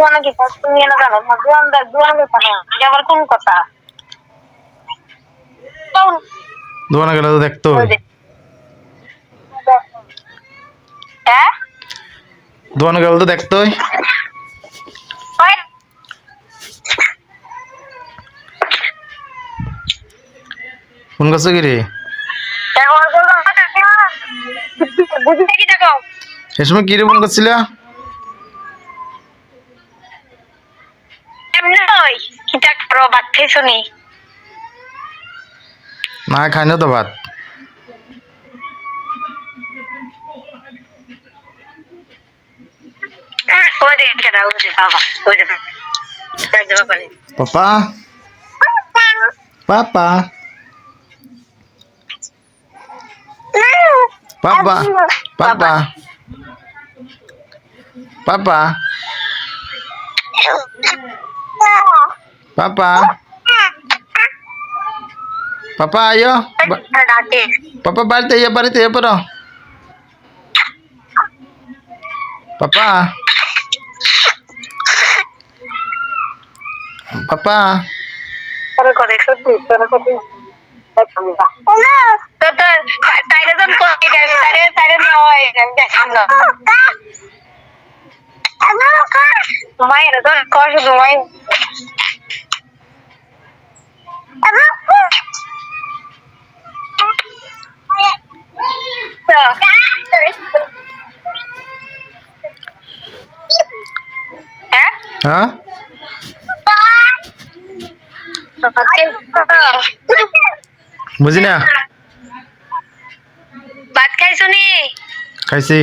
দোয়ানো কি তুমি এনে জানো দোয়ানো কথা আবার কোন কথা দোকানে গেলে তো দেখতো হ্যাঁ দোকানে গেলে তো দেখতোই ফোন করছো কি রে বুঝতে কি দেখো সে সময় কি রে ফোন করছিল এমনি নয় কি করো ভাত খাইছো নি না খাই না তো ভাত পাপা পাপা পাপা পাপা পাপা পাপা পাপা ayo পাপা বাড়িতে ayo পড়ো পাপা পাপা মায়ের তো কষ্ট তোমায় হ্যাঁ বুঝি না ভাত খাইছো নি খাইছি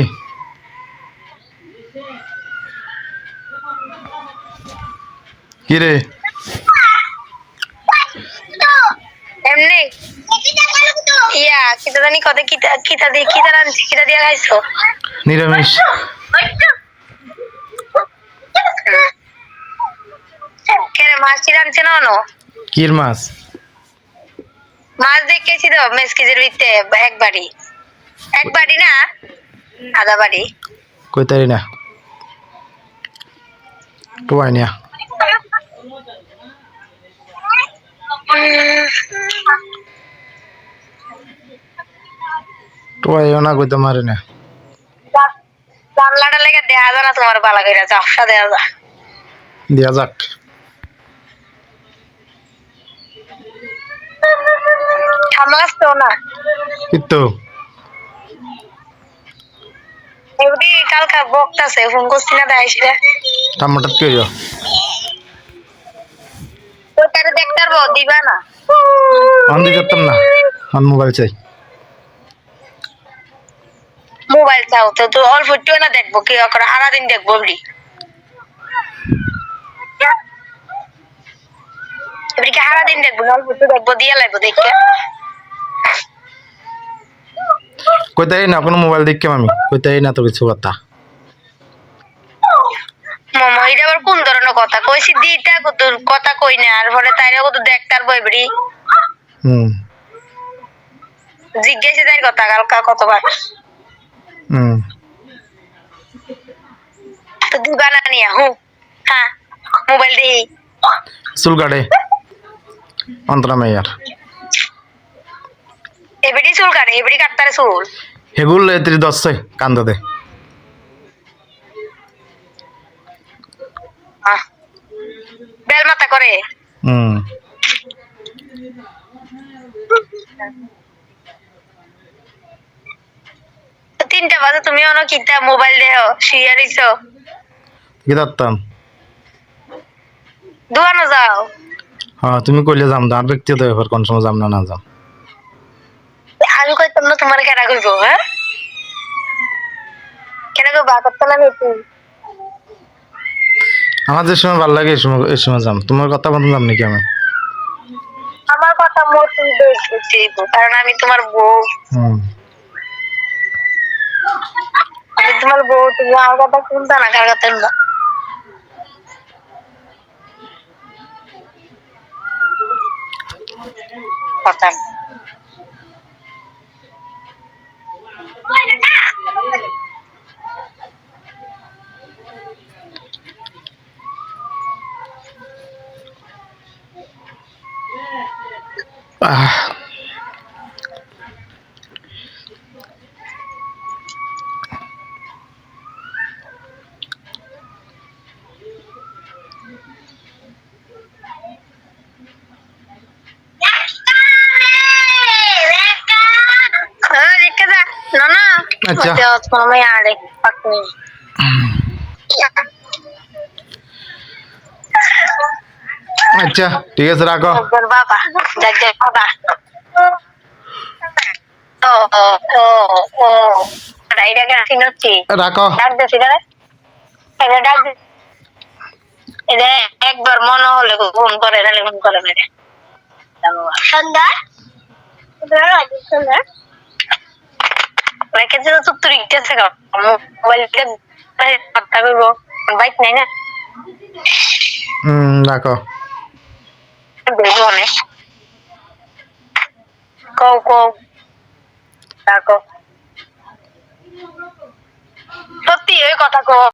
কি রে এমনি ইয়া কিতা জানি কত কিতা দিয়ে খাইছো নিরামিষ কেন মাছ কি রাঁধছে না কির মাছ মাছ দেখেছি তো মেসকিজের ভিতরে এক বাড়ি না আধা বাড়ি কই তারি না টুয়াই নিয়া টুয়াইও না কইতে মারে না জানলাটা লেগে দেয়া যায় না তোমার বালা করে ঝাপসা দেয়া যায় দিয়া যাক ঠান্ডা লাগছেও না কিন্তু এমনি কালকা বকতাছে ফোন করছি না তাই সেটা টামাটাত কে যা তো তারে দেখতে পারবো দিবা না অন দি করতাম না অন মোবাইল চাই মোবাইল চাও তো অল্প একটু না দেখবো কি করে সারাদিন দেখবো এমনি এমনি কি সারাদিন দেখবো অল্প একটু দেখবো দিয়ে লাগবো দেখে কই তারি না কোনো মোবাইল দেখকে আমি কই তারি না তো কিছু কথা মামা এটা আবার কোন ধরনের কথা কইছি দিটা কথা কই না আর পরে তাইরে কত দেখতে পারবো এবারে হুম জিজ্ঞাসা তাই কথা কালকা কতবার হুম তো দিবা না নিয়া হ্যাঁ মোবাইল দি চুল কাটে অন্তরা মেয়ার এবারে চুল কাটে এবারে কাটতারে চুল হেগুল এত্রি দশে কান্দা দে বেল মাথা করে হুম তিনটা বাজে তুমি অন কিতা মোবাইল দেও শুয়ে রইছো কি করতাম দোকানে যাও হ্যাঁ তুমি কইলে যাম আর ব্যক্তিগত ব্যাপার কোন সময় যাম না না যাম আমি কইতাম না তোমার কেনা কইবো হ্যাঁ কেনা কইবো করতে না বেশি আমার যে সময় ভালো লাগে এই সময় যাম তোমার কথা মতো যাম নাকি আমি আমার কথা মতো দেখছি কারণ আমি তোমার বউ হুম আমি তোমার বউ তুমি আমার কথা শুনতা না কার কথা না কথা আহ, দেখতে যা না না আচ্ছা। মামাই আড়ে পাকনি আচ্ছা ঠিক আছে রাখো। একবার বাবা দেখ বাবা ও ও ও ও রাইডা কে চিনছি রাখো। ডাক দে সিগারে এটা ডাক দে এটা একবার মনে হলে ঘুম করে নাহলে ঘুম করে না সুন্দর সুন্দর রেখেছে তো তুই ইটেছে মোবাইলটা কথা কইব বাইক নাই না রাখো। দেখবো অনেক কও কও রাখো সত্যি ওই কথা কও